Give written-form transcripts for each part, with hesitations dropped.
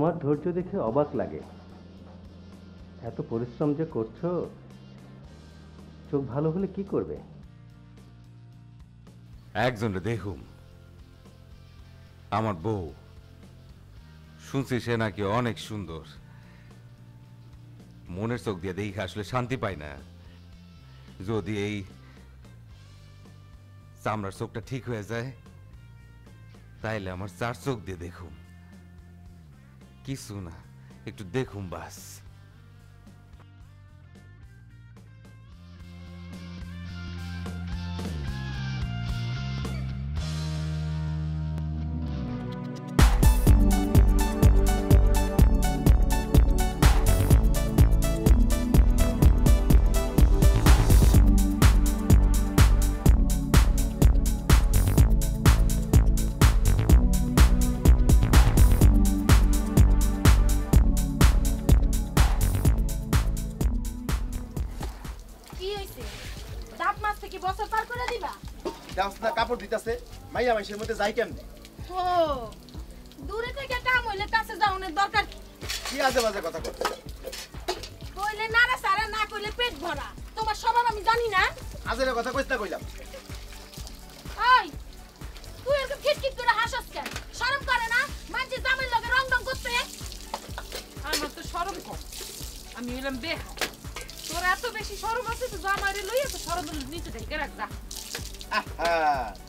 তোমার ধৈর্য দেখে অবাক লাগে। এত পরিশ্রম যে করছো, চোখ ভালো হলে কি করবে? একজনে দেখুম, আমার বউ। শুনছি সে নাকি অনেক সুন্দর। মনের চোখ দিয়ে দেখে আসলে শান্তি পাই না। যদি এই চামড়ার চোখটা ঠিক হয়ে যায়, তাইলে আমার 4 চোখ দিয়ে দেখুম। কিছু না, একটু দেখুম বাস। কাপড় দিতেছে মাইয়া মাইশের মধ্যে যাই কেমনে? ও দূরে থেকে কাম হইলে কাছে যাওনের দরকার কি আজে বাজে কথা কর? কইলে নাড়া সারা না কইলে পেট ভরা। তোমার স্বভাব আমি জানি না। আজের কথা কইতা কইলাম। এই তুই এরকম খিটখিট করে হাসছ কেন? শরম করে না? মাঝে জামের লগে রং রং করতে। আমার তো শরম কম, আমি হইলাম বেহা। তোর এত বেশি শরম আছে তো জামাইরে লইয়া তো শরম নিচে ঢেকে রাখ যা।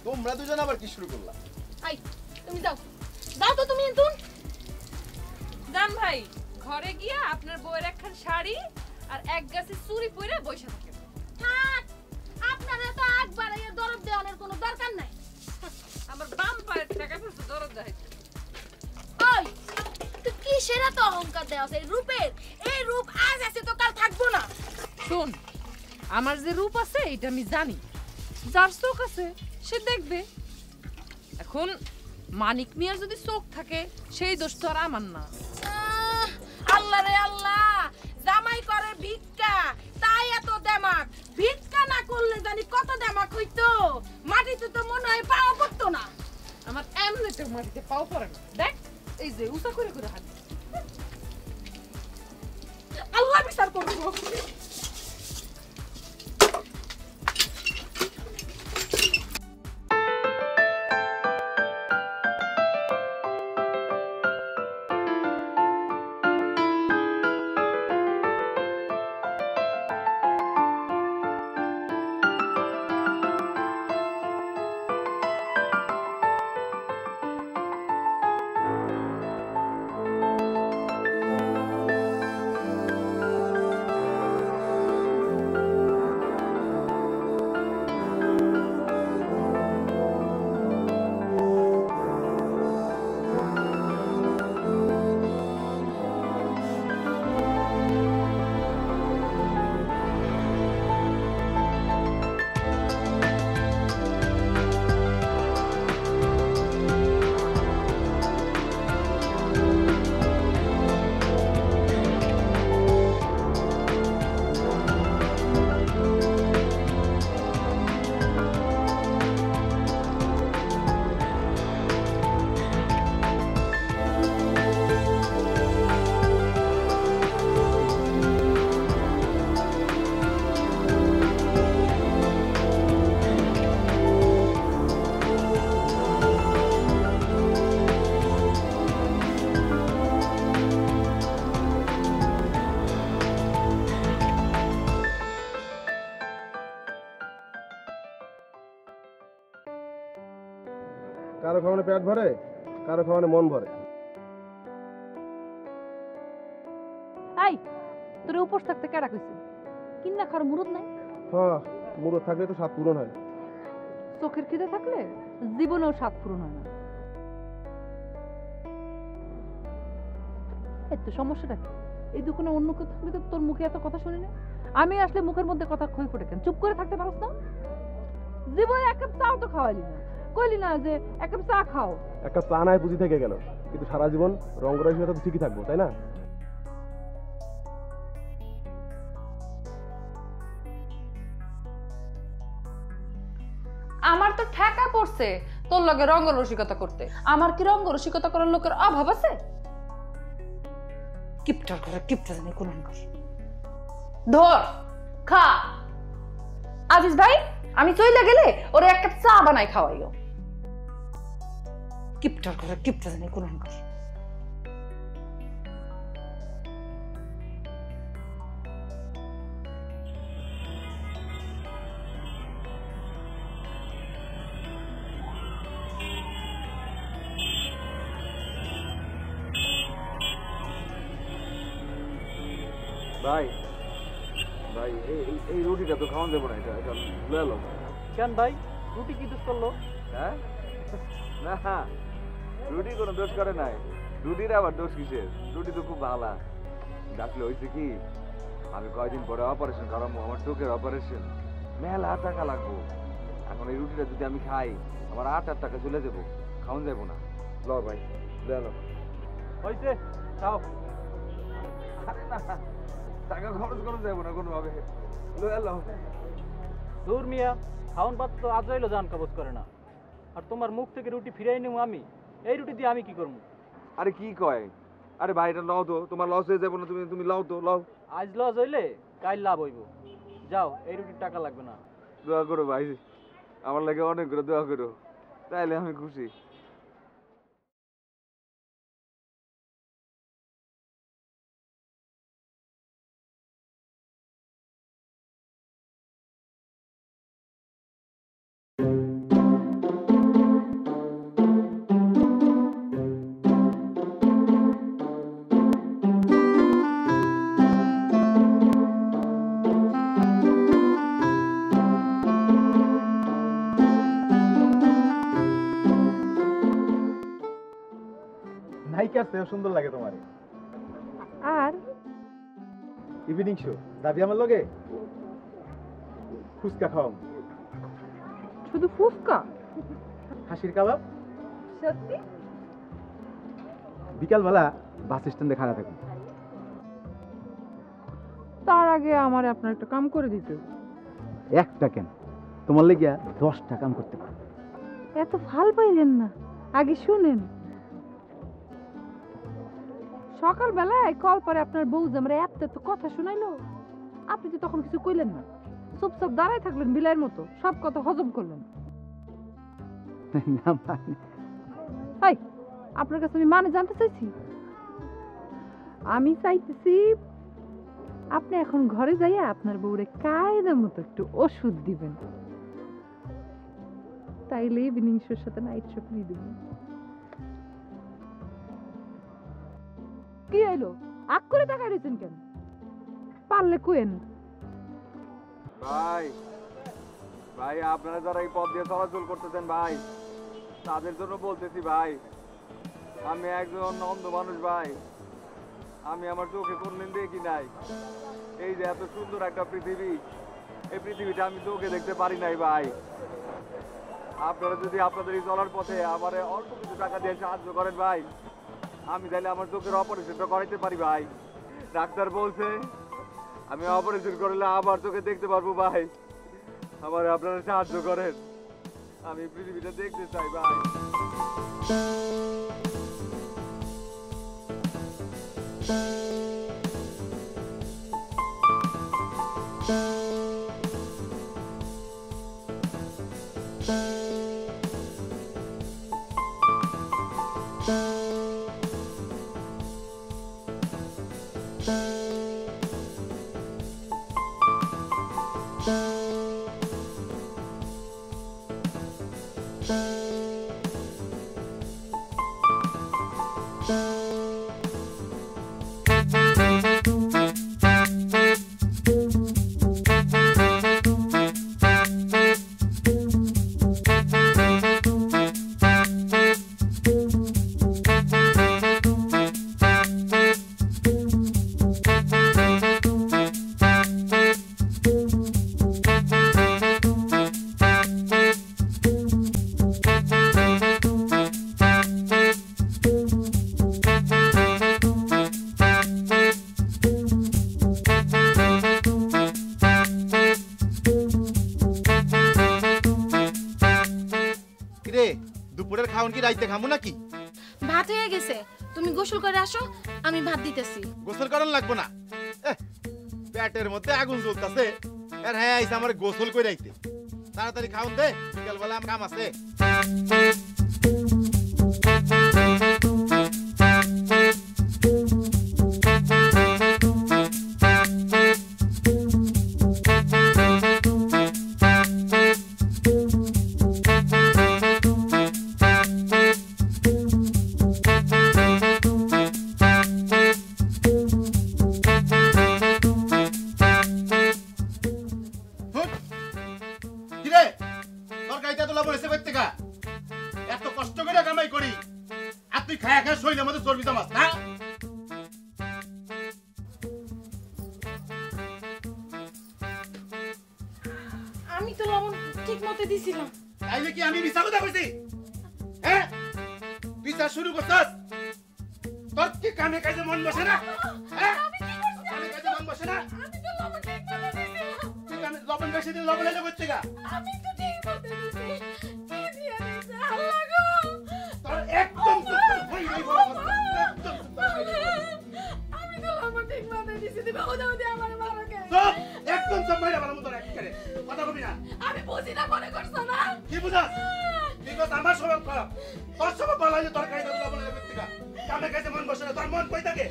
তোমরা দুজন আবার কি শুরু করলা? এই তুমি যাও, যাও তো তুমি এতুন। জান ভাই ঘরে গিয়া আপনার বউয়ের একখান শাড়ি আর এক গাছে চুড়ি পইরা বইসা থাকে। থাক, আপনারা তো একবার এই দরদ দেওয়ানোর কোনো দরকার নাই। আমার বাম পায়ের টাকা পয়সা দরদ দেখাইছে। ওই তুই কি সেরা তো অহংকার দেওয়া এই রূপের? এই রূপ আজ আছে তো কাল থাকবো না। শোন, আমার যে রূপ আছে এটা আমি জানি। যার চোখ আছে সে দেখবে। এখন মানিক মিয়ার যদি চোখ থাকে সেই দোষ তো আর আমার না। আল্লাহ রে আল্লাহ, জামাই করে ভিক্ষা তাই এত দেমাক। ভিক্ষা না করলে জানি কত দেমাক হইতো। মাটিতে তো মনে হয় পাও পড়তো না। আমার এমনিতে মাটিতে পাও পড়ে না। দেখ এই যে উঁচা করে করে হাঁটি। আল্লাহ বিচার করবো। কারো খাওয়ানো পেট ভরে, কারো খাওয়ানো মন ভরে। এই তোর উপোস থাকতে কেডা কইছে? কিন্না খার মুরুদ নাই? হ্যাঁ, মুরদ থাকলে তো স্বাদ পূরণ হয়। চোখের খিদে থাকলে জীবনেও স্বাদ পূরণ হয় না। এই তো সমস্যাটা কি? এই দোকানে অন্য কেউ থাকলে তো তোর মুখে এত কথা শুনি না। আমি আসলে মুখের মধ্যে কথা খই পড়ে কেন? চুপ করে থাকতে পারছ না? জীবনে এক কাপ চাও তো খাওয়াইলি না, কইলি না যে এক কাপ চা খাও। এক কাপ চা নাই পুঁজি থেকে গেল, কিন্তু সারা জীবন রঙ্গরাজ হয়ে তো ঠিকই থাকবো, তাই না? আমার তো ঠেকা পড়ছে তোর লগে রঙ্গ রসিকতা করতে। আমার কি রঙ্গ রসিকতা করার লোকের অভাব আছে? কিপটার ঘরে কিপটা জানি কোন ধর খা। আজিজ ভাই আমি চইলা গেলে ওরে একটা চা বানাই খাওয়াইও। কিপটার ঘরে কিপটা জানি কোন ভাই ভাই এই রুটিটা তো খাওয়া যাবো না, এটা এটা লয়ে এলো। কেন ভাই রুটি কি দোষ করলো? হ্যাঁ না রুটি কোনো দোষ করে নাই, রুটির আবার দোষ কিসের? রুটি তো খুব ভালো। ডাকলে হয়েছে কি, আমি কয়দিন পরে অপারেশন করাবো, আমার চোখের অপারেশন, মেলা টাকা লাগবো। এখন এই রুটিটা যদি আমি খাই আমার 8 টাকা চলে যাবো, খাওয়া যাবো না। ল ভাই লয়ে এলো। হয়েছে খাও। আরে না, টাকা খরচ করা যাবো না কোনোভাবে, লয়ে এলো। দূর মিয়া, খাওন পাত তো আজ হইলো জান কাবজ করে না। আর তোমার মুখ থেকে রুটি ফিরাই নেবো আমি, এই রুটি দিয়ে আমি কি করবো? আরে কি কয়, আরে ভাই এটা লও তো, তোমার লস হয়ে যাবো না, তুমি তুমি লও তো, লও। আজ লস হইলে কাল লাভ হইব। যাও, এই রুটির টাকা লাগবে না। দোয়া করো ভাই, আমার লাগে অনেক করে দোয়া করো, তাইলে আমি খুশি। নায়িকার চেয়েও সুন্দর লাগে তোমার। আর ইভিনিং শো যাবি আমার লগে? ফুচকা খাওয়াম, শুধু ফুসকা? হাসির কাবাব। সত্যি? বিকালবেলা বাস স্ট্যান্ডে খাড়া থাকুন। তার আগে আমার আপনার একটা কাম করে দিতে। একটা কেন, তোমার লেগিয়া 10টা কাম করতে পারো। এত ভাল পাইলেন না, আগে শুনেন। সকালবেলায় কল পরে আপনার বউ যে আমরা এত কথা শুনাইলো, আপনি তো তখন কিছু কইলেন না, চুপচাপ দাঁড়ায় থাকলেন বিলাইয়ের মতো, সব কথা হজম করলেন। না মানে হাই, আপনার কাছে আমি মানে জানতে চাইছি? আমি চাইতেছি আপনি এখন ঘরে যাইয়া আপনার বউরে কায়দা মতো একটু ওষুধ দিবেন, তাইলে ইভিনিং শোর সাথে নাইট শো ফ্রি দিবেন। কি হইলো, আগ করে তাকাই রয়েছেন কেন? পারলে কোয়েন। ভাই ভাই আপনারা যারা এই পথ দিয়ে চলাচল করতেছেন ভাই, তাদের জন্য বলতেছি ভাই, আমি একজন অন্ধ মানুষ ভাই, আমি আমার চোখে কোনদিন দেখি নাই। এই যে এত সুন্দর একটা পৃথিবী, এই পৃথিবীটা আমি চোখে দেখতে পারি নাই ভাই। আপনারা যদি আপনাদের এই চলার পথে আমার অল্প কিছু টাকা দিয়ে সাহায্য করেন ভাই, আমি তাহলে আমার চোখের অপারেশনটা করাইতে পারি ভাই। ডাক্তার বলছে আমি অপারেশন করলে আবার চোখে দেখতে পারবো ভাই। আমার আপনারা সাহায্য করেন, আমি পৃথিবীটা দেখতে চাই ভাই। কিরে দুপুরের খাওন কি রাইতে খামু নাকি? ভাত হয়ে গেছে, তুমি গোসল করে আসো, আমি ভাত দিতেছি। গোসল করার লাগবে না, পেটের মধ্যে আগুন জ্বলতেছে, আর হ্যাঁ আইসা আমার গোসল করে আইতে। তাড়াতাড়ি খাওন দে, বিকালবেলা আমার কাম আছে। কিরে তরকারিটা তো লবণ এসে করতে গা, এত কষ্ট করে কামাই করি আর তুই খায়া খায়া শরীরের মধ্যে চর্বি জমাস না? আমি তো লবণ ঠিক মতো দিছিলাম। তাইলে কি আমি মিছা কথা কইছি? হ্যাঁ তুই যা শুরু করছস, তোর কি কামে কাজে মন বসে না? হ্যাঁ কামে কাজে মন বসে না? আমি তো লবণ ঠিক মতো দিছিলাম। তুই কামে লবণ বেশি দিন লবণ এলে করতে গা, আমি তো ঠিক মতো দিছি। কি দিয়া দিছে আল্লাহ গো। তোর একদম চুপ কর, হই হই বড় কথা, একদম চুপ কর, হই হই বড় কথা। আমি তো লবণ ঠিক মতো দিছি, তুমি ওদা ওদা আমার মারো কেন? চুপ, একদম চুপ মাইরা ভালো মতো রাখ করে কথা কবি না। আমি বুঝি না মনে করছো না? কি বুঝাস? তুই কস আমার স্বভাব খারাপ, তোর স্বভাব ভালো হইলে তরকারিটা তো লবণ এলে করতে গা, কামে কাজে মন বসে না, তোর মন কই থাকে?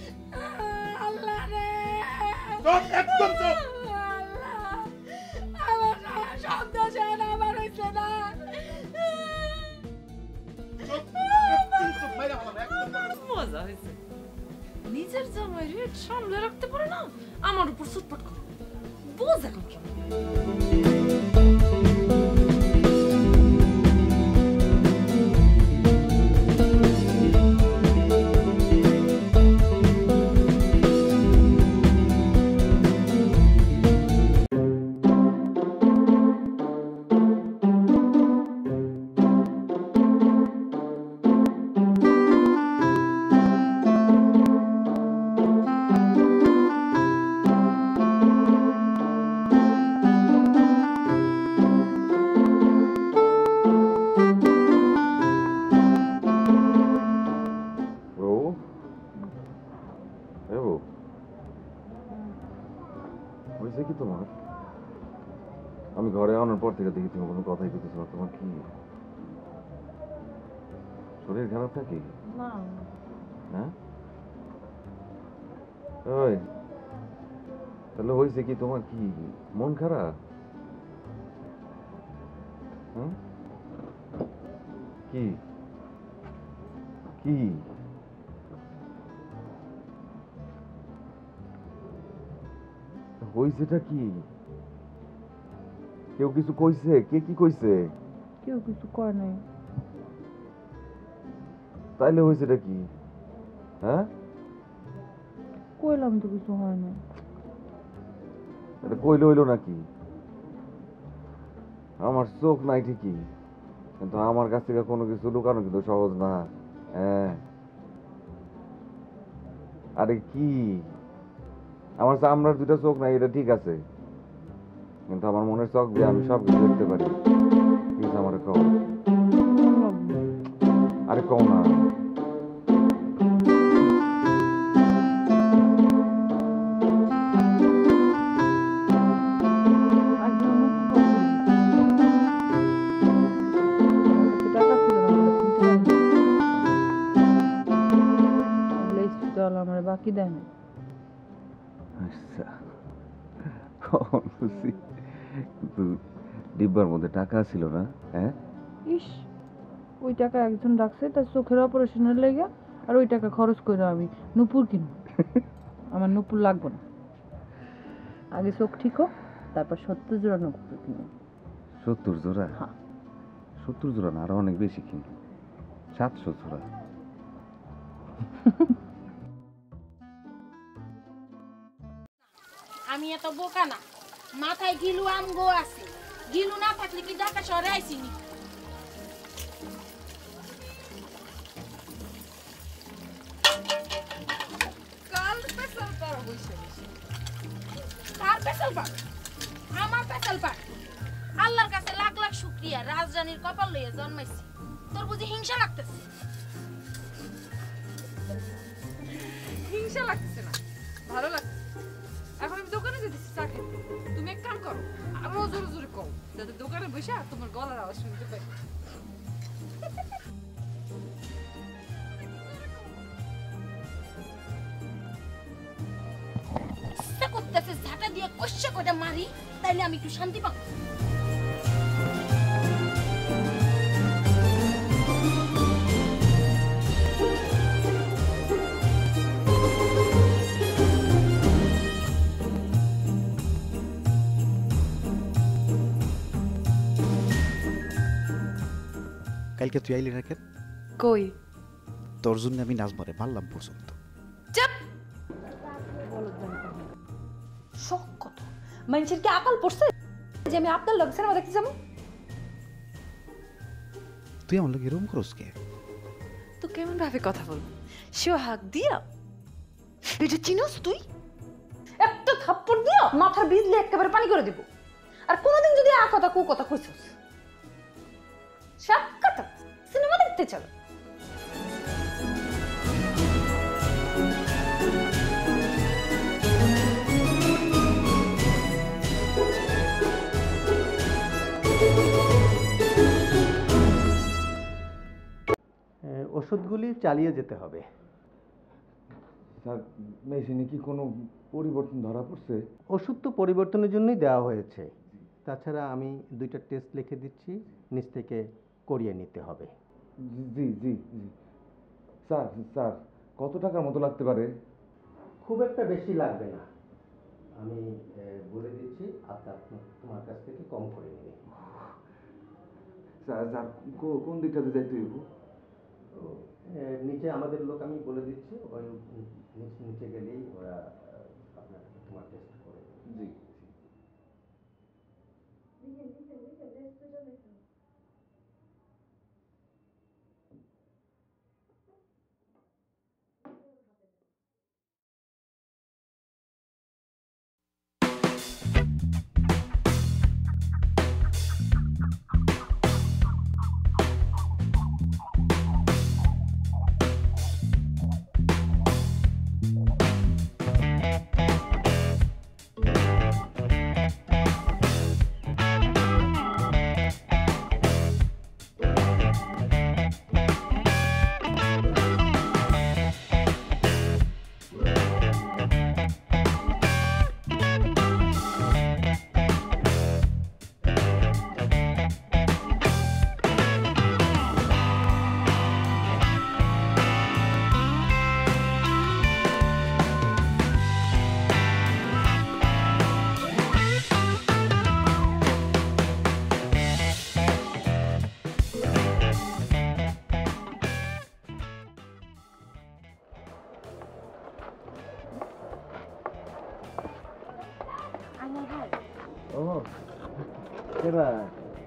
আল্লাহ রে। চুপ, একদম চুপ। আমার সন্তান আমার হইছে না। চুপ, একদম চুপ মাইরা ভালো, একদম ভালো। মজা হয়েছে। নিজের জামাই রে সামলে রাখতে পারে না, আমার উপর সুটপাট করে। বুঝ এখন কি? হয়েছে কি তোমার? আমি ঘরে আনার পর থেকে দেখি তুমি কোনো কথাই বলতেছো না। তোমার কি শরীর খারাপ নাকি? না হ্যাঁ ওই তাহলে হয়েছে কি তোমার? কি মন খারাপ? হ্যাঁ কি কি হয়েছেটা কি? কেউ কিছু কইছে? কে কি কইছে? কেউ কিছু কয় নাই। তাইলে হয়েছেটা কি? হ্যাঁ কইলাম তো কিছু হয় না। এটা কইলে হইলো নাকি? আমার চোখ নাই ঠিকই, কিন্তু আমার কাছ থেকে কোনো কিছু লুকানো কিন্তু সহজ না। হ্যাঁ আরে কি, আমার চামড়ার দুটা চোখ নাই এটা ঠিক আছে, কিন্তু আমার মনের চোখ দিয়ে আমি সব কিছু দেখতে পারি। প্লিজ আমারে কও। আরে কও না। আমার বাকি দেয় না। আচ্ছা কখন বুঝছি, কিন্তু ডিব্বার মধ্যে টাকা ছিল না। হ্যাঁ ইস, ওই টাকা একজন রাখছে তার চোখের অপারেশনের লেগে, আর ওই টাকা খরচ করে আমি নুপুর কিনব। আমার নুপুর লাগবে না, আগে চোখ ঠিক হোক, তারপর 70 জোড়া নুপুর কিনব। 70 জোড়া? হ্যাঁ 70 জোড়া না, আরো অনেক বেশি কিনব, 700 জোড়া। আমি এত বোকা না, মাথায় গিলু আমগো আছে, গিলু না থাকলে কি ঢাকা শহরে আইছি নি? কাল পেছাল পার হইছে, কার পেছাল পার? আমার পেছাল পার। আল্লাহর কাছে লাখ লাখ শুকরিয়া, রাজরানীর কপাল লইয়া জন্মাইছি। তোর বুঝি হিংসা লাগতেছে? হিংসা লাগতেছে না, ভালো লাগছে। এখন আমি দোকানে যেতেছি চা খেতে। তুমি এক কাম করো, আরো জোরে জোরে কও, যাতে দোকানে বসে তোমার গলার আওয়াজ শুনতে পাই। ইচ্ছা করতেছে ঝাঁটা দিয়ে কষে করে মারি, তাইলে আমি একটু শান্তি পাবো। কালকে তুই আইলি না কেন? কই? তোর জন্য আমি নাজমারে মারলাম পর্যন্ত। চুপ! শখ কত মানুষের কি আকাল পড়ছে যে আমি আপনার লোক সিনেমা দেখতে যাবো? তুই আমার লোক এরকম করস কে? তো কেমন ভাবে কথা বলবো? সোহাগ দিয়া এটা চিনোস তুই? একটা থাপ্পড় দিয়া মাথার বিজলি একেবারে পানি করে দিব। আর কোনোদিন যদি আ কথা কু কথা কইছস, সব কথা সিনেমা দেখতে চলো। ওষুধগুলি চালিয়ে যেতে হবে। স্যার মেশিনে কি কোনো পরিবর্তন ধরা পড়ছে? ওষুধ তো পরিবর্তনের জন্যই দেওয়া হয়েছে, তাছাড়া আমি 2টা টেস্ট লিখে দিচ্ছি, নিচ থেকে করিয়ে নিতে হবে। জি জি জি স্যার স্যার কত টাকার মতো লাগতে পারে? খুব একটা বেশি লাগবে না, আমি বলে দিচ্ছি, তোমার কাছ থেকে কম করে নেবে। স্যার স্যার কোন দিকটাতে যাইতে হইব? নিচে আমাদের লোক আমি বলে দিচ্ছি, ওই নিচে গেলেই ওরা তোমার টেস্ট করে। জি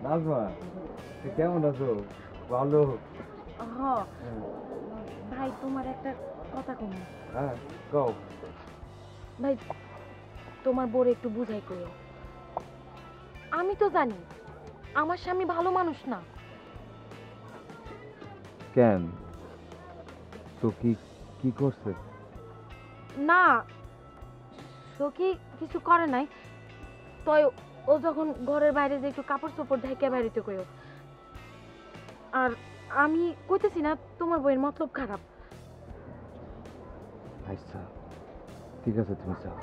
নাজমা কেমন আছো? ভালো। ভাই তোমার একটা কথা কম। হ্যাঁ কও। ভাই তোমার বউরে একটু বুঝাই কইও। আমি তো জানি আমার স্বামী ভালো মানুষ না। কেন? তো কি করছে? না সখী কিছু করে নাই, তয় ও যখন ঘরের বাইরে যে একটু কাপড় চোপড় ঢেকে বেরিতে কইও। আর আমি কইতেছি না তোমার বউয়ের মতলব খারাপ। আচ্ছা ঠিক আছে, তুমি যাও।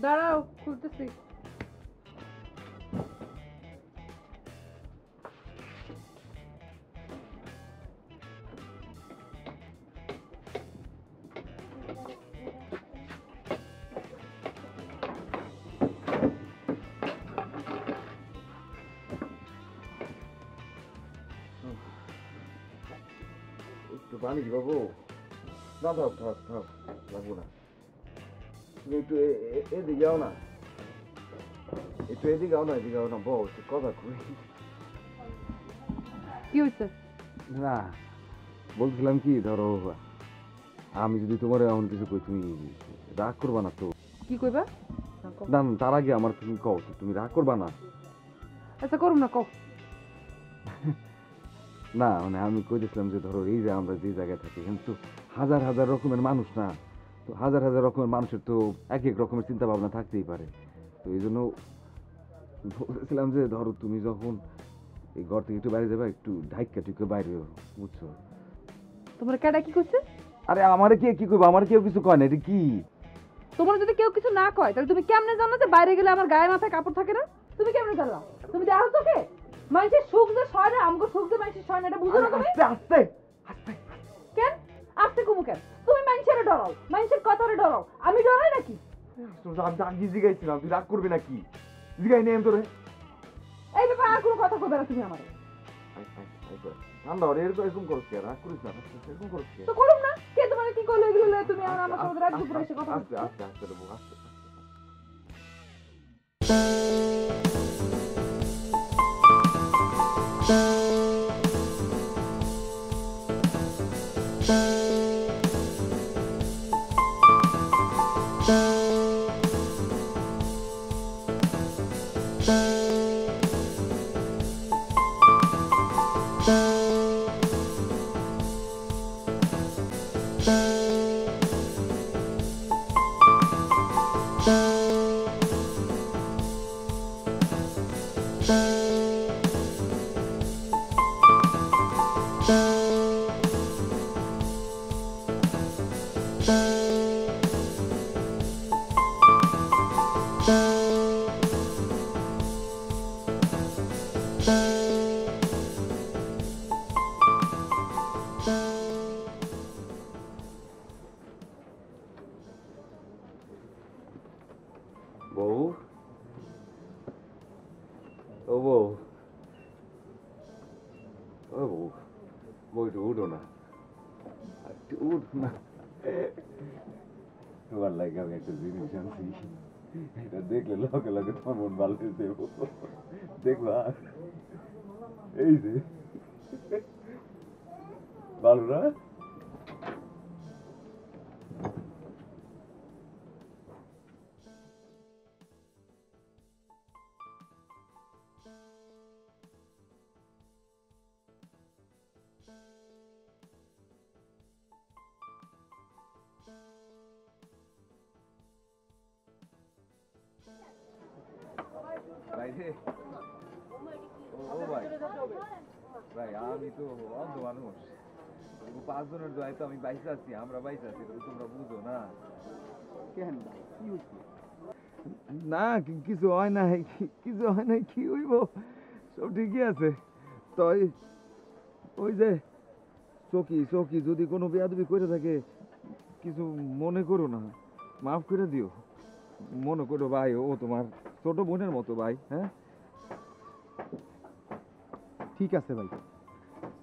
দাঁড়াও, খুলতেছি। একটু পানি কি বাবু? না থাক থাক থাক, লাগবো না। তুমি একটু এদিকে যাও না, একটু এদিকে যাও না, এদিকে যাও না, বউ একটু কথা কই। কি হয়েছে? না বলছিলাম কি, ধরো আমি যদি তোমার এমন কিছু কই তুমি রাগ করবা না তো? কি কইবা? না না, তার আগে আমার তুমি কও, তুমি রাগ করবা না? আচ্ছা করুম না, কও। না মানে আমি কইতেছিলাম যে ধরো এই যে আমরা যে জায়গায় থাকি কিন্তু হাজার হাজার রকমের মানুষ না, তো হাজার হাজার রকমের মানুষের তো এক এক রকমের চিন্তা ভাবনা থাকতেই পারে। তো এই জন্য বলতেছিলাম যে ধরো তুমি যখন এই ঘর থেকে একটু বাইরে যাবে একটু ঢাইকা ঢুকে বাইরে হও, বুঝছো? তোমার কেডা কি করছে? আরে আমারে কে কি কইবা? আমার কেউ কিছু কয় না, এটা কি? তোমার যদি কেউ কিছু না কয় তাহলে তুমি কেমনে জানো যে বাইরে গেলে আমার গায়ে মাথায় কাপড় থাকে না? তুমি কেমনে জানো? তুমি দেখো তোকে মানুষের সুখ যে সয় না, আমগো সুখ যে মানুষের সয় না, এটা বুঝো না তুমি? আস্তে আস্তে আস্তে কেন আস্তে কুমু কেন? তুমি মানুষের ডরাও, মানুষের কথারে ডরাও, আমি ডরাই নাকি? আমি আগে জিগাইছিলাম, তুই রাগ করবি নাকি? জিগাই নেই আমি তোরে। এই ব্যাপারে আর কোনো কথা কইবে না তুমি আমারে। ঠান্ডা ওরে এরকম করছ কে? রাগ করিস না, এরকম করছ কে? তো করুম না, কে তোমার কি কইলো এগুলো লয়ে তুমি আমার সাথে রাগ দুপুরে এসে কথা আস্তে বলছো? আস্তে আস্তে দেবো, আস্তে। বউ, ও বউ, ও বউ, বউ একটু উঠো না, একটু উঠ না। তোমার লাগে আমি একটা জিনিস আনছি, এটা দেখলে লগে লগে তোমার মন ভালো হয়ে যাবো। দেখবা, এই যে ভালো না? ভাই রে, ও ভাই, ভাই আমি তো অন্ধ মানুষ, 5 জনের দোয়ায় তো আমি বাইসে আছি, আমরা বাইসে আছি, তোমরা বুঝো না কেন? কি হইছে? না কিছু হয় না, কিছু হয় না, কি হইব? সব ঠিকই আছে। তো ওই যে চকি যদি কোনো বেয়াদবি করে থাকে কিছু মনে করো না, মাফ করে দিও। মনে করো ভাই, ও তোমার ছোট বোনের মতো ভাই। হ্যাঁ ঠিক আছে ভাই,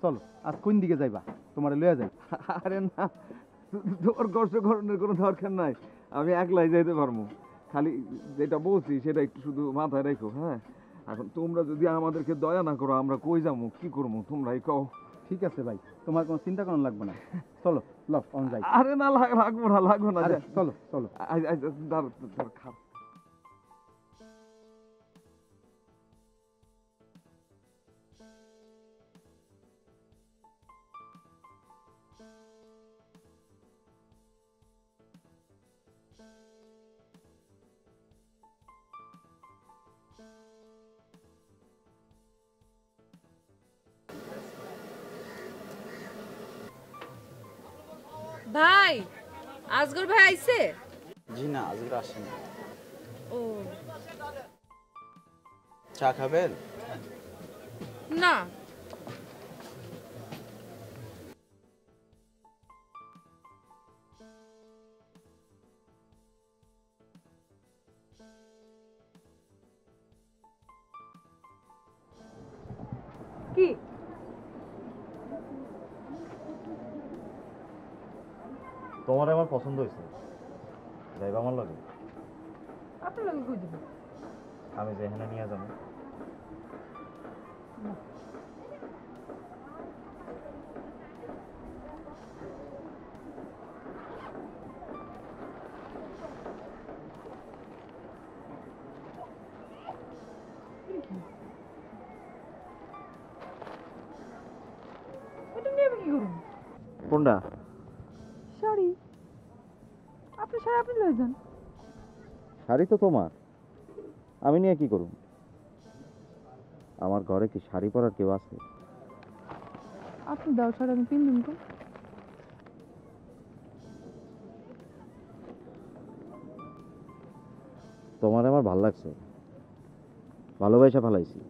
চলো আজ কোন দিকে যাইবা? তোমার লইয়া যাই। আরে না, তোমার কষ্ট করানোর কোনো দরকার নাই, আমি একলাই যাইতে পারবো। খালি যেটা বলছি সেটা একটু শুধু মাথায় রাখো। হ্যাঁ, এখন তোমরা যদি আমাদেরকে দয়া না করো আমরা কই যাবো, কি করবো তোমরাই কও। ঠিক আছে ভাই, তোমার কোনো চিন্তা করানো লাগবে না, চলো লও অন যাই। আরে না, লাগবো না, আরে চলো চলো। খাও। ভাই, আজগর ভাই আইছে? জি না, আজকে আসেনি। ও চা খাবেন? না, কি তোমার আমার পছন্দ হয়েছে, যাইবা আমার লাগে? আপনার লাগে কই দিব? আমি যেখানে নিয়ে যাবো। কি করুন? কোনটা? শাড়ি। আপনি শাড়ি আপনি লয়ে যান। শাড়ি তো তোমার, আমি নিয়ে কি করুম? আমার ঘরে কি শাড়ি পরার কেউ আছে? আপনি দাও শাড়ি, আমি পিনদিন তো। তোমার আমার ভাল লাগছে, ভালোবাসা ফালাইছি।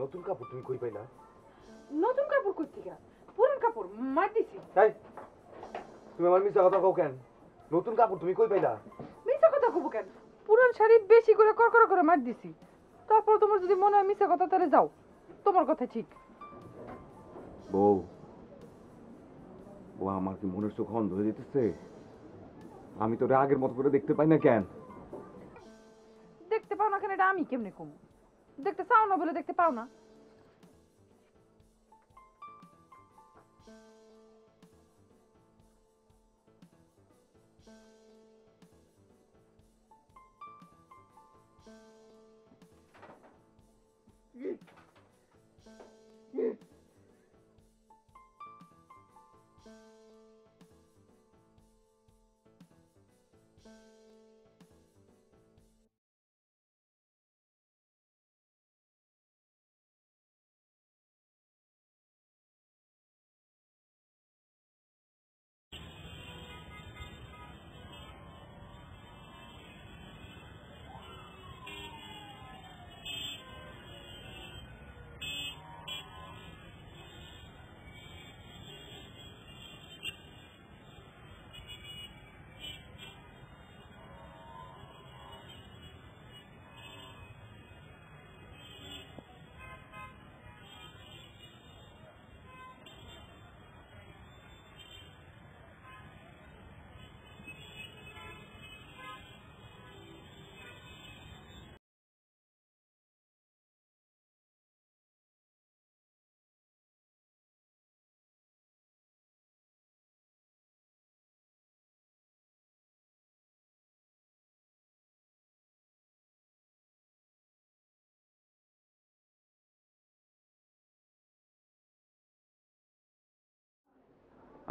নতুন কাপড় তুমি কই পাইলা? নতুন কাপড় কই থেকে? পুরান কাপড় মার দিছি। তাই তুমি আমার মিছা কথা কও কেন? নতুন কাপড় তুমি কই পাইলা? মিছা কথা কব কেন? পুরান শাড়ি বেশি করে করকরা করে মার দিছি। তারপর তোমার যদি মনে হয় মিছা কথা, তাহলে যাও, তোমার কথা ঠিক। বউ, ও আমার কি মনের চোখ অন্ধ হয়ে যেতেছে? আমি তোরে আগের মতো করে দেখতে পাই না কেন? দেখতে পাও না কেন এটা আমি কেমনে কম? দেখতে চাও না বলে দেখতে পাও না।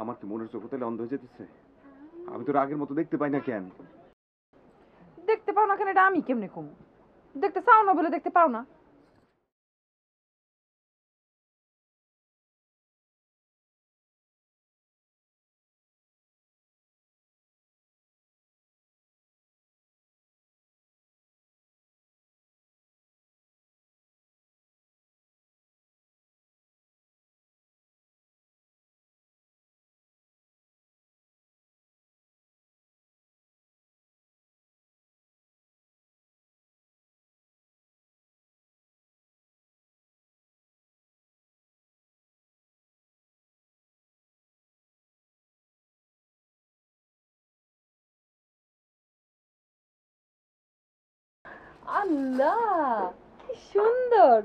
আমার কি মনের চোখ তাহলে অন্ধ হয়ে যেতেছে? আমি তোর আগের মতো দেখতে পাই না কেন? দেখতে পাও না কেন এটা আমি কেমনে কম? দেখতে চাও না বলে দেখতে পাও না। আল্লাহ, কি সুন্দর!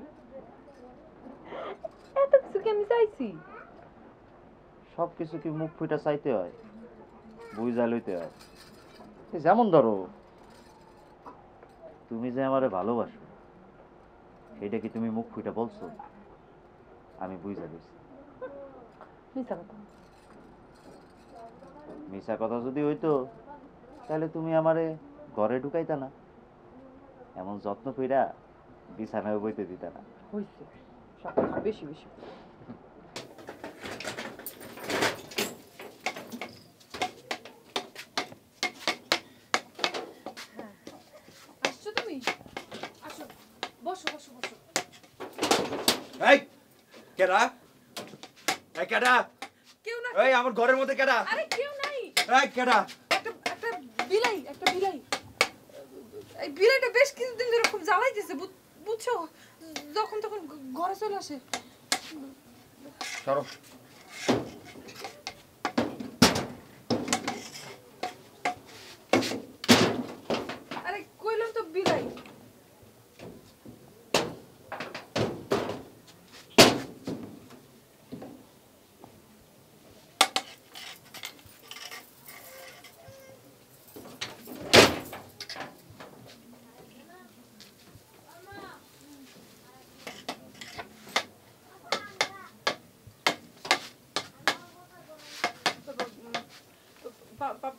এত কিছু কি আমি চাইছি? সব কিছু কি মুখ ফুইটা চাইতে হয়? বুঝা লইতে হয়। এই যেমন ধরো, তুমি যে আমারে ভালোবাসো, সেটা কি তুমি মুখ ফুইটা বলছো? আমি বুঝা গেছি। মিছা কথা। মিছা কথা যদি হইতো, তাহলে তুমি আমারে ঘরে ঢুকাইতা না, এমন যত্ন কইরা বিছানায় বইতে দিতা না। হইছে, সব কিছু বেশি বেশি। আসছো তুমি? আসো, বসো বসো বসো। এই কেডা? এই কেডা? কেউ না। এই আমার ঘরের মধ্যে কেডা? আরে কেউ নাই। এই কেডা? একটা বিলাই, একটা বিলাই। এই বিলাইটা বেশ কিছুদিন ধরে খুব জ্বালাইতেছে, বুঝছো? যখন তখন ঘরে চলে আসে। সরো। আরে কইলাম তো বিলাই।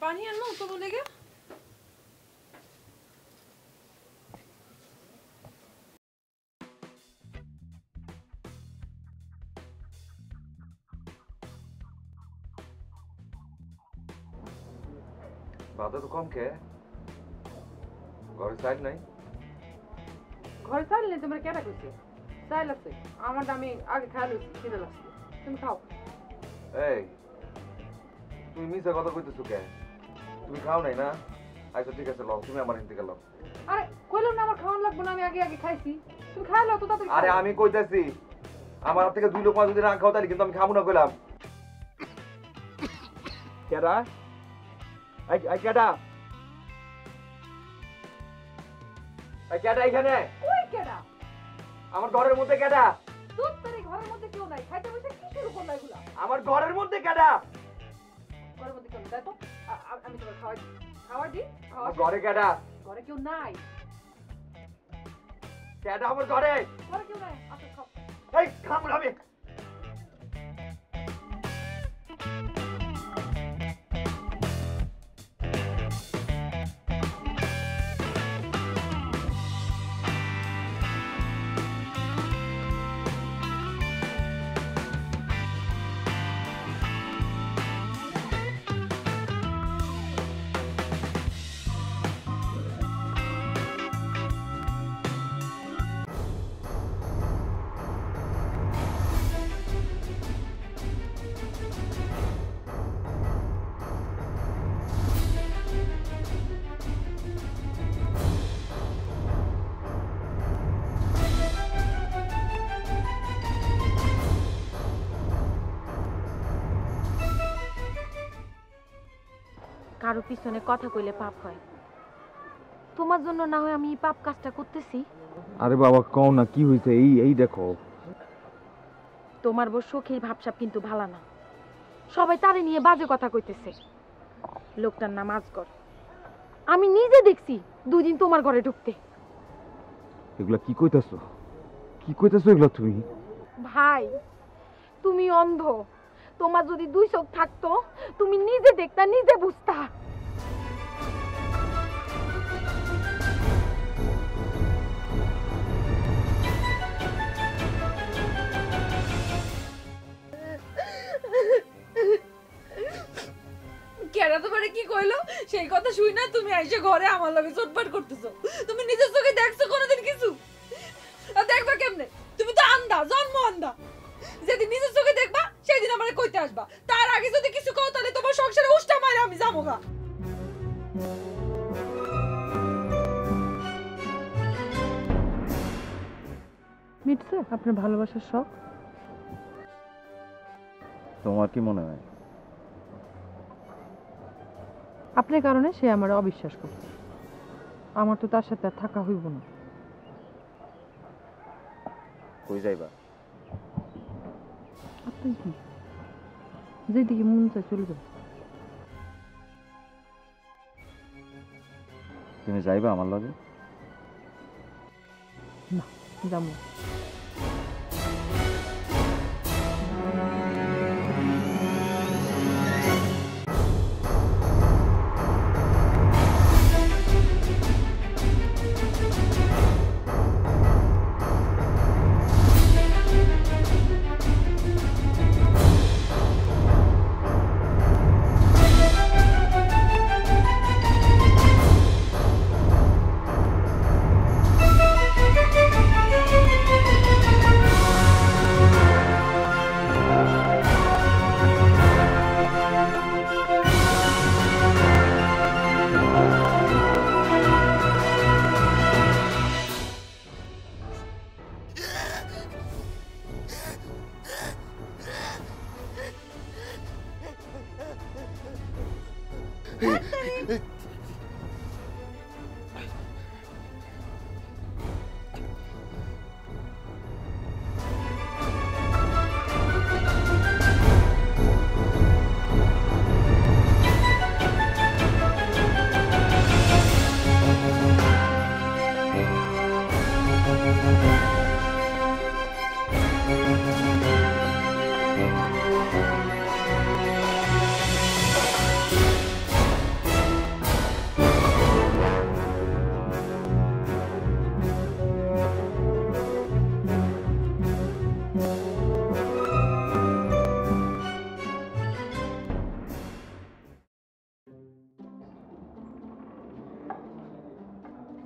পানি আনো তোমার লেগে? বাধা তো কম কে? ঘরে চাইল নাই? ঘরে চাইল নেই, তোমার কেটা কইছে? চাইল আছে আমার, আমি আগে খাই লইছি, খিদে লাগছে, তুমি খাও। এই তুমি মিছা কথা কইতেছো কে? তুমি খাও নাই না? আচ্ছা ঠিক আছে, লও তুমি আমার হিন্দি লও। আরে কইলাম না আমার খাওয়ান লাগবে না, আমি আগে আগে খাইছি, তুমি খাই লও তো তাড়াতাড়ি। আরে আমি কইতাছি আমার হাত থেকে 2 লোকমা যদি না খাও তাহলে কিন্তু আমি খাবো না কইলাম। কেডা? এই কেডা? এই কেডা এখানে? কই কেডা? আমার ঘরের মধ্যে কেডা? তুই তোর ঘরের মধ্যে কেউ নাই, খাইতে বসে কি শুরু করলা এগুলা? আমার ঘরের মধ্যে কেডা? ঘরের মধ্যে কেউ নাই, দেখো আমি তোমার খাওয়া দি। আমার ঘরে কেডা? ঘরে কেউ নাই। কেডা আমার ঘরে? ঘরে কেউ নাই, আসো খাও। এই খাবো না আমি। কারো পিছনে কথা কইলে পাপ হয়, তোমার জন্য না হয় আমি এই পাপ কাজটা করতেছি। আরে বাবা কও না কি হইছে? এই দেখো তোমার বউ সখীর ভাবসাব কিন্তু ভালো না, সবাই তারে নিয়ে বাজে কথা কইতেছে। লোকটার নাম আজগর, আমি নিজে দেখছি 2 দিন তোমার ঘরে ঢুকতে। এগুলা কি কইতাছো? কি কইতাছো এগুলা তুমি? ভাই তুমি অন্ধ, তোমার যদি 2 চোখ থাকতো তুমি নিজে দেখতা, নিজে বুঝতা। কেডা তোমারে কি কইলো? সেই কথা শুই না তুমি আইসে ঘরে আমার লগে চটপট করতেছো। তুমি নিজের চোখে দেখছো কোনোদিন কিছু? আর দেখবা কেমনে? তুমি তো আন্ধা, জন্ম আন্ধা। যেদিন নিজের চোখে দেখবা সেদিন আমারে কইতে আসবা। তার আগে যদি কিছু কও তাহলে তোমার সংসারে উষ্টা মাইরা আমি যাবোগা। মিটছে আপনার ভালোবাসার শখ? তোমার কি মনে হয়? আপনার কারণে সে আমার অবিশ্বাস করছে, আমার তো তার সাথে আর থাকা হইব না। কই যাইবা? আপনি কি যেদিকে মন চায় চলে যাবে। তুমি যাইবা আমার লগে? না যাবো।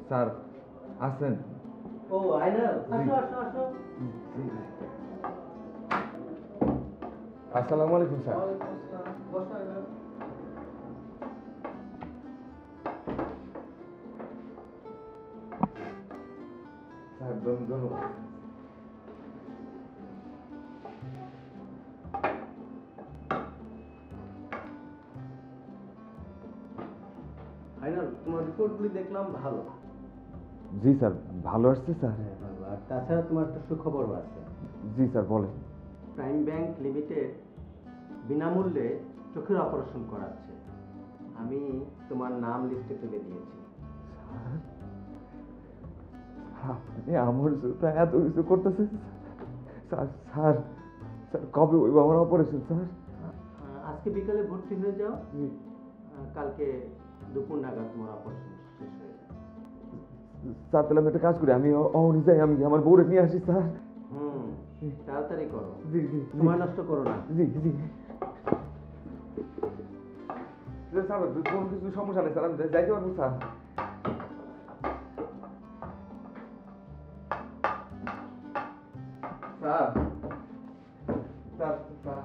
স্যার আছেন? ও আইনাল, আসো, আসো আসো। আসসালামু আলাইকুম স্যার। স্যার ধন্যবাদ। আইনাল, তোমার রিপোর্টগুলি দেখলাম ভালো। জি স্যার, ভালো আসছে স্যার। হ্যাঁ ভালো। আর তাছাড়া তোমার একটা সুখবরও আছে। জি স্যার বলেন। প্রাইম ব্যাংক লিমিটেড বিনামূল্যে চোখের অপারেশন করাচ্ছে। আমি তোমার নাম লিস্টে তুলে দিয়েছি। আপনি আমার জন্য এত কিছু করতেছেন স্যার। স্যার স্যার কবে হইব আমার অপারেশন স্যার? আজকে বিকালে ভর্তি হয়ে যাও, কালকে দুপুর নাগাদ তোমার অপারেশন শেষ হয়ে যাবে। স্যার তাহলে আমি একটা কাজ করি, আমি অহনি যাই, আমি আমার বউরে নিয়ে আসি স্যার। তাড়াতাড়ি করো, জি জি, সময় নষ্ট করো না। জি জি স্যার, কোনো কিছু সমস্যা নেই স্যার, আমি যাইতে পারবো স্যার। স্যার স্যার স্যার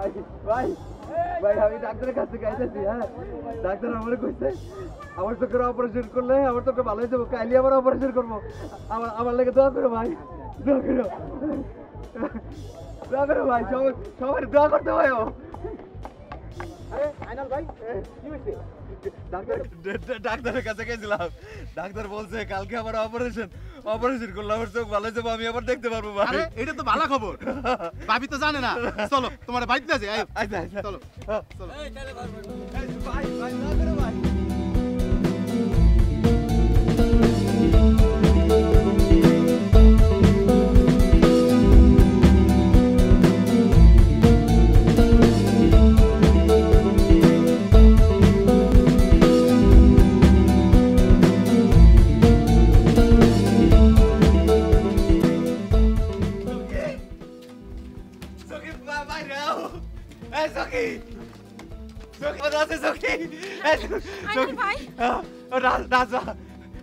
ভাই ভাই ভাই আমি ডাক্তারের কাছে গাইতেছি। হ্যাঁ ডাক্তার আমার কইছে আমার চোখের অপারেশন করলে আমার চোখে ভালো হয়ে যাবো, কাইলি আবার অপারেশন করবো। আমার লেগে দোয়া করো ভাই, দোয়া করো, দোয়া করো ভাই, সবার দোয়া করতে ভাই। আইনাল ভাই কি হয়েছে? ডাক্তারের কাছে গেছিলাম, ডাক্তার বলছে কালকে আমার অপারেশন করলে আমার চোখ ভালো হয়ে যাবো, আমি আবার দেখতে পারবো ভাই। এটা তো ভালো খবর, ভাবি তো জানে না। চলো তোমার বাইক না যায়, চলো চলো। ভাই ভাই দোয়া করো ভাই।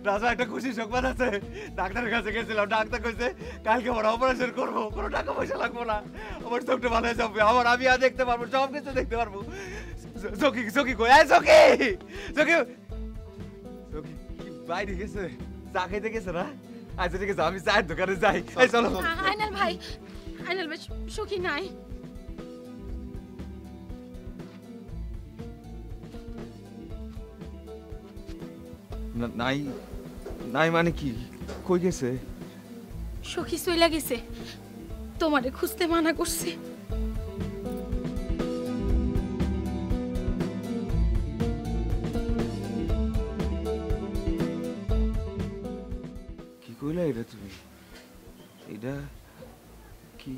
রাজা একটা খুশি সংবাদ আছে, ডাক্তারের কাছে গেছিলাম, ডাক্তার কইছে কালকে আমার অপারেশন করবো, কোনো টাকা পয়সা লাগবো না, আমার চোখটা ভালো হয়ে যাবে, আমি আর দেখতে পারবো, সব কিছু দেখতে পারবো। সখী সখী কই? সখী সখী সখী কি বাইরে গেছে, চা খাইতে গেছে না? আচ্ছা ঠিক আছে, আমি চায়ের দোকানে যাই। চলো আইনাল ভাই সখী নাই। নাই নাই মানে কি, কই গেছে? সখী চইলা গেছে, তোমারে খুঁজতে মানা করছে। কি কইলা এটা তুমি? এটা কি?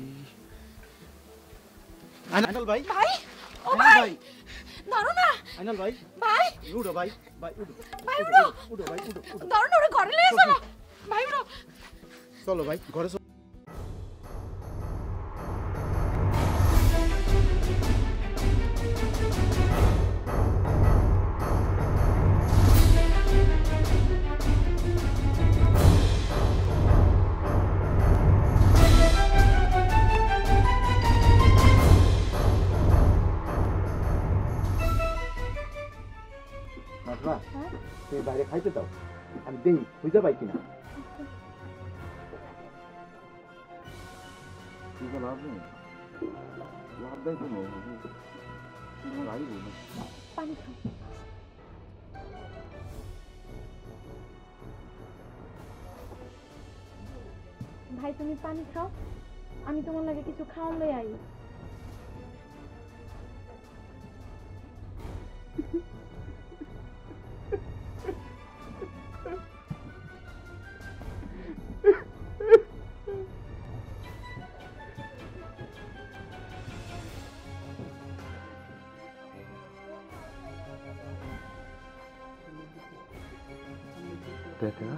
আইনাল ভাই ভাই ও ভাই ভাই ধরো না। আইনাল ভাই ভাই উঠো ভাই, ভাই উঠো, ভাই উঠো, উঠো ভাই উঠো, ধরো না, ওরে ঘরে নিয়ে চলো ভাই, উঠো। চলো ভাই ঘরে চলো। তুমি বাইরে খাইতে দাও, আমি দেই বুঝতে পাই কিনা। লাভ নেই, লাভ দেয় কোনো পানি খাও। ভাই তুমি পানি খাও, আমি তোমার লাগে কিছু খাওয়ান লই আই। দেখা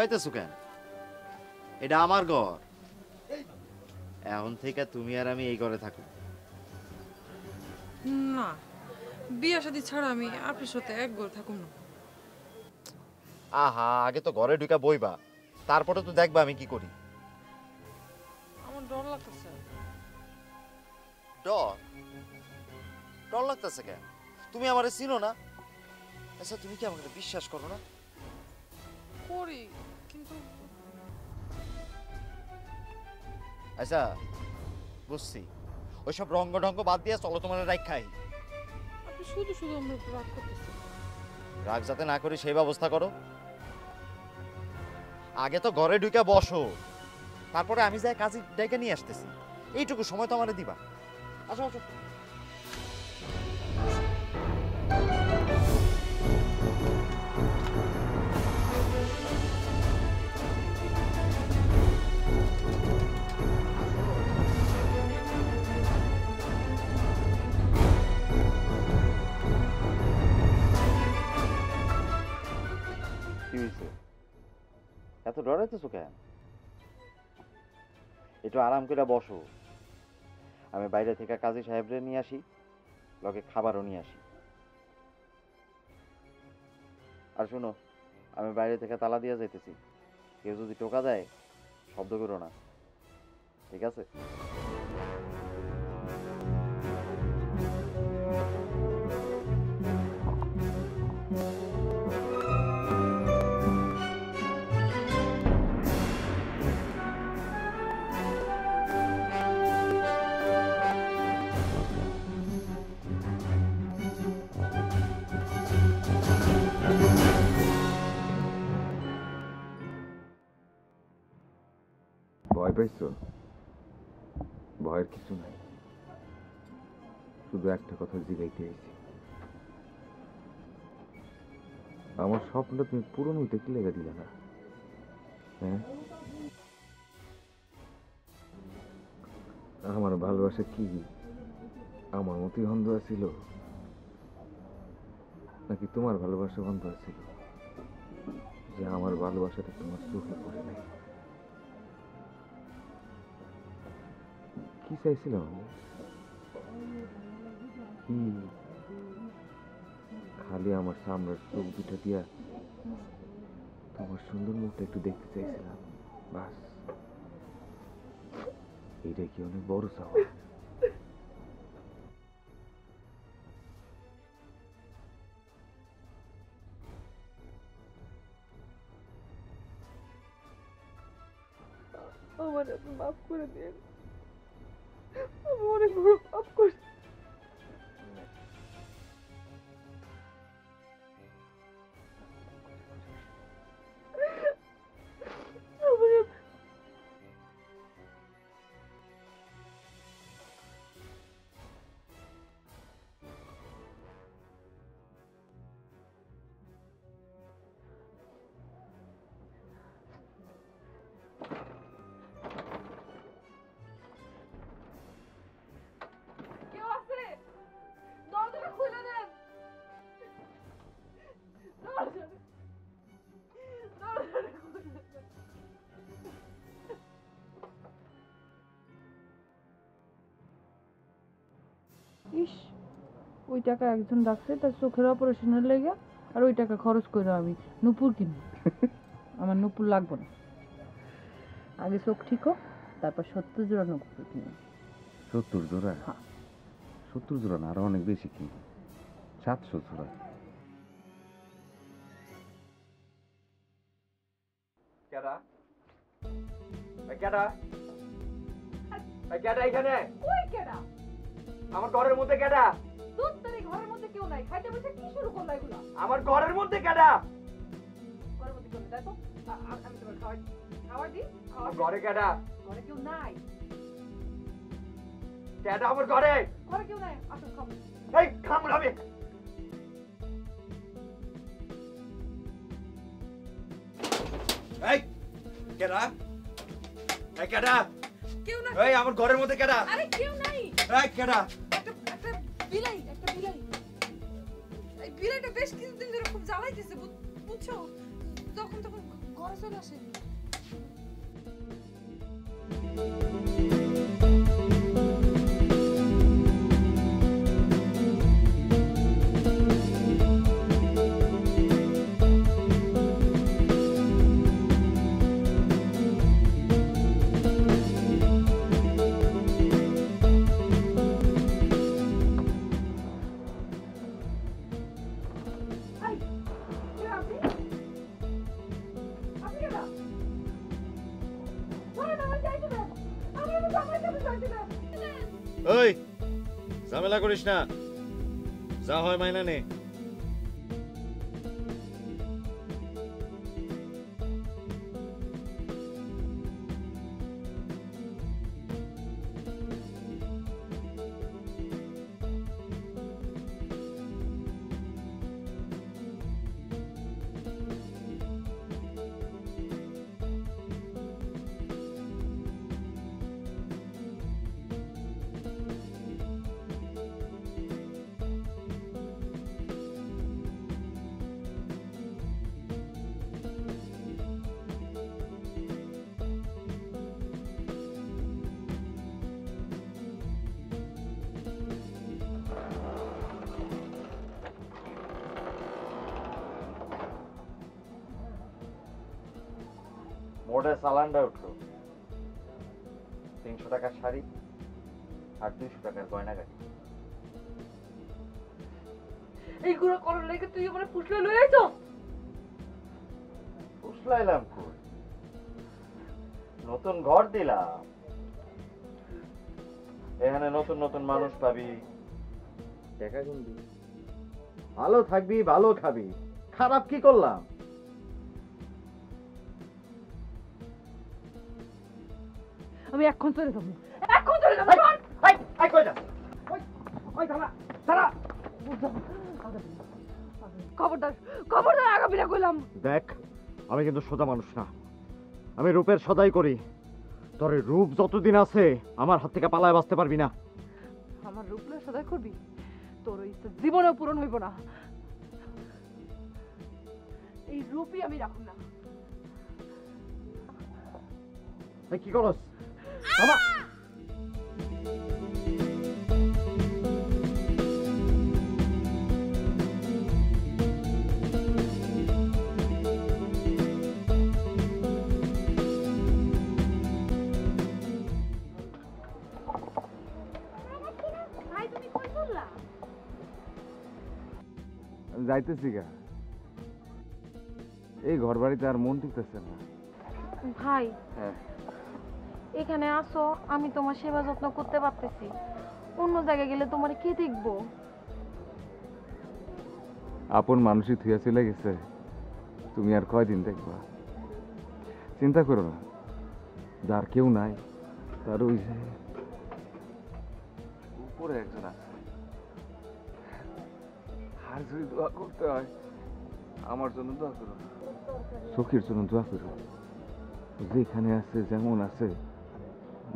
লুকাইতেছো কেন? এটা আমার ঘর। এখন থেকে তুমি আর আমি এই ঘরে থাকবো। না, বিয়ে শাদী ছাড়া আমি আপনার সাথে এক ঘরে থাকুম না। আহা, আগে তো ঘরে ঢুকা বইবা, তারপরে তো দেখবা আমি কি করি। আমার ডর লাগতেছে। ডর? ডর লাগতেছে কেন? তুমি আমারে চিনো না? আচ্ছা, তুমি কি আমাকে বিশ্বাস করো না? করি, কিন্তু আচ্ছা বুঝছি, ওইসব রঙ্গ ঢঙ্গ বাদ দিয়ে চলো তোমার রাগ খাই। আপনি শুধু শুধু আমার উপর রাগ করতেছেন। রাগ যাতে না করি সেই ব্যবস্থা করো। আগে তো ঘরে ঢুকে বসো, তারপরে আমি যাই কাজে ডেকে নিয়ে আসতেছি। এইটুকু সময় তো আমারে দিবা। আসো আসো। কি হয়েছে? এত ডরাইতেছো কেন? একটু আরাম করে বসো, আমি বাইরে থেকে কাজী সাহেবরে নিয়ে আসি, লগে খাবারও নিয়ে আসি। আর শোনো, আমি বাইরে থেকে তালা দিয়ে যাইতেছি, কেউ যদি টোকা দেয় শব্দ করো না, ঠিক আছে? ভয় পাইছো? ভয়ের কিছু নাই, শুধু একটা কথা জিগাইতে আইছি। আমার স্বপ্নটা তুমি পূরণ হইতে কি লেগে দিলে না? হ্যাঁ, আমার ভালোবাসা কি আমার মতোই অন্ধ ছিল, নাকি তোমার ভালোবাসা অন্ধ ছিল যে আমার ভালোবাসাটা তোমার চোখে পড়ে নাই? কি চাইছিলাম আমি? কি খালি আমার সামনের চোখ দুটা দিয়া তোমার সুন্দর মুখটা একটু দেখতে চাইছিলাম, বাস। এইটা কি অনেক বড় চাওয়া? আমার আপনি মাফ করে দিন, আমি অনেক বড় পাপ করছি। ইস, ওই টাকা একজন রাখছে তার চোখের অপারেশনের লেগে, আর ওই টাকা খরচ করে আমি নুপুর কিনি। আমার নুপুর লাগবে না, আগে চোখ ঠিক হোক, তারপর 70 জোড়া নুপুর কিনি। 70 জোড়া? 70 জোড়া না, আরো অনেক বেশি কিনি, 700 জোড়া। কেডা? কেডা? কেডা এখানে? ওই কেডা? আমার ঘরের মধ্যে কেডা? তোর তোর এই ঘরের মধ্যে কেউ নাই, খাইতে বসে কি শুরু করলা এগুলা? আমার ঘরের মধ্যে কেডা? ঘরের মধ্যে কেউ নাই, দেখো আমি তোমার খাওয়ার দিই। আমার ঘরে কেডা? ঘরে কেউ নাই। কেডা আমার ঘরে? ঘরে কেউ নাই, আসো খাবো। এই খামড়াবে। এই কেডা? এই কেডা? কেউ না। এই আমার ঘরের মধ্যে কেডা? আরে কেউ নাই। এই কেডা? একটা বিলাই, একটা বিলাই। এই বিলাইটা বেশ কিছুদিন ধরে খুব জ্বালাইতেছে, বুঝছো? যখন তখন ঘরে চলে আসেন। ওই ঝামেলা করিস না, যা হয় মাইনা নে। মোটে চালানটা উঠলো 300 টাকার শাড়ি আর 200 টাকার গয়নাগাটি। এইগুলো করার লেগে তুই আমার ফুসলে লয়ে আইছো? ফুসলাইলাম কই, নতুন ঘর দিলাম, এখানে নতুন নতুন মানুষ পাবি, টাকা গুনবি, ভালো থাকবি, ভালো খাবি, খারাপ কি করলাম? আমি এখন চলে যাবো, এখন চলে যাবো। কই যা? ওই দাঁড়া দাঁড়া, খবরদার খবরদার আগাবি না কইলাম। দেখ, আমি কিন্তু সোজা মানুষ না, আমি রূপের সদাই করি। তোর এই রূপ যতদিন আছে আমার হাত থেকে পালায় বাঁচতে পারবি না। আমার রূপ লয়ে সদাই করবি, তোর ইচ্ছা জীবনেও পূরণ হইব না। এই রূপই আমি রাখুন না। কি করস? বাবা যাইতেছি গা, এই ঘর বাড়িতে আর মন টিকতেছে না। ভাই হ্যাঁ, এখানে আসো, আমি তোমার সেবা যত্ন করতে পারতেছি। অন্য জায়গায় গেলে তোমার কে দেখবো? আপন মানুষই থুয়া চলে গেছে, তুমি আর কয়দিন দেখবা? চিন্তা করো না, যার কেউ নাই তার ওই যে উপরে একজন আছে। আর যদি দোয়া করতে হয় আমার জন্য দোয়া করো, চোখের জন্য দোয়া করো। যেখানে আছে যেমন আছে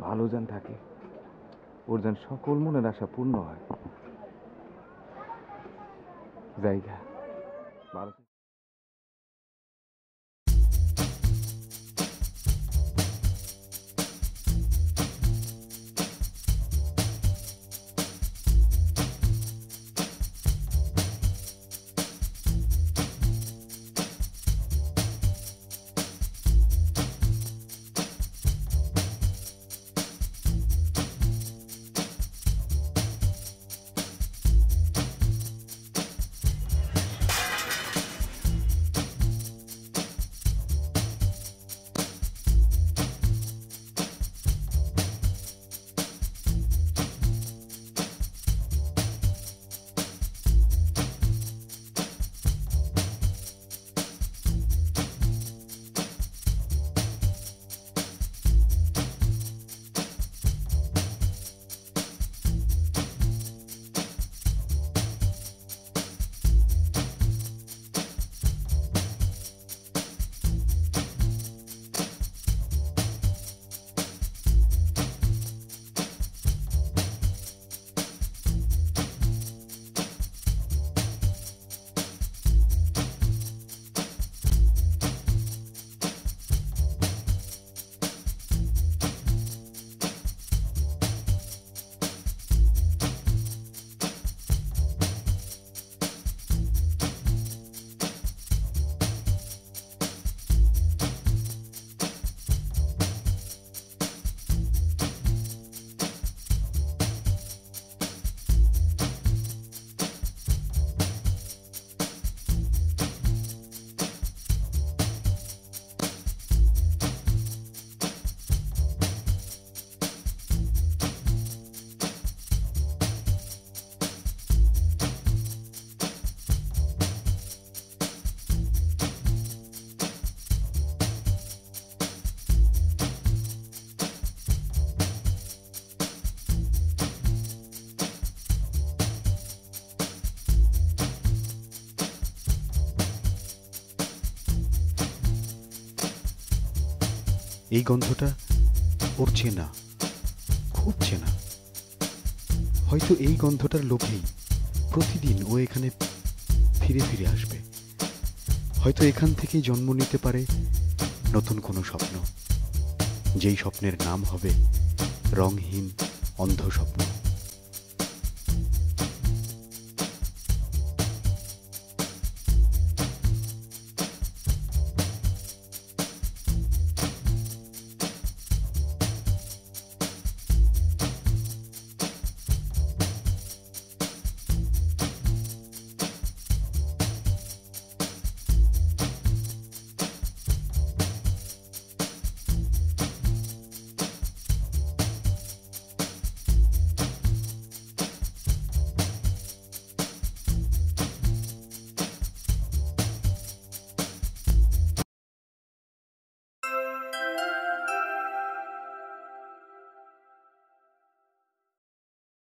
ভালো যেন থাকে, ওর যেন সকল মনের আশা পূর্ণ হয়। জায়গা ভালো। এই গন্ধটা ওর চেনা, খুব চেনা। হয়তো এই গন্ধটার লোভেই প্রতিদিন ও এখানে ফিরে ফিরে আসবে। হয়তো এখান থেকেই জন্ম নিতে পারে নতুন কোনো স্বপ্ন, যেই স্বপ্নের নাম হবে রংহীন অন্ধ স্বপ্ন।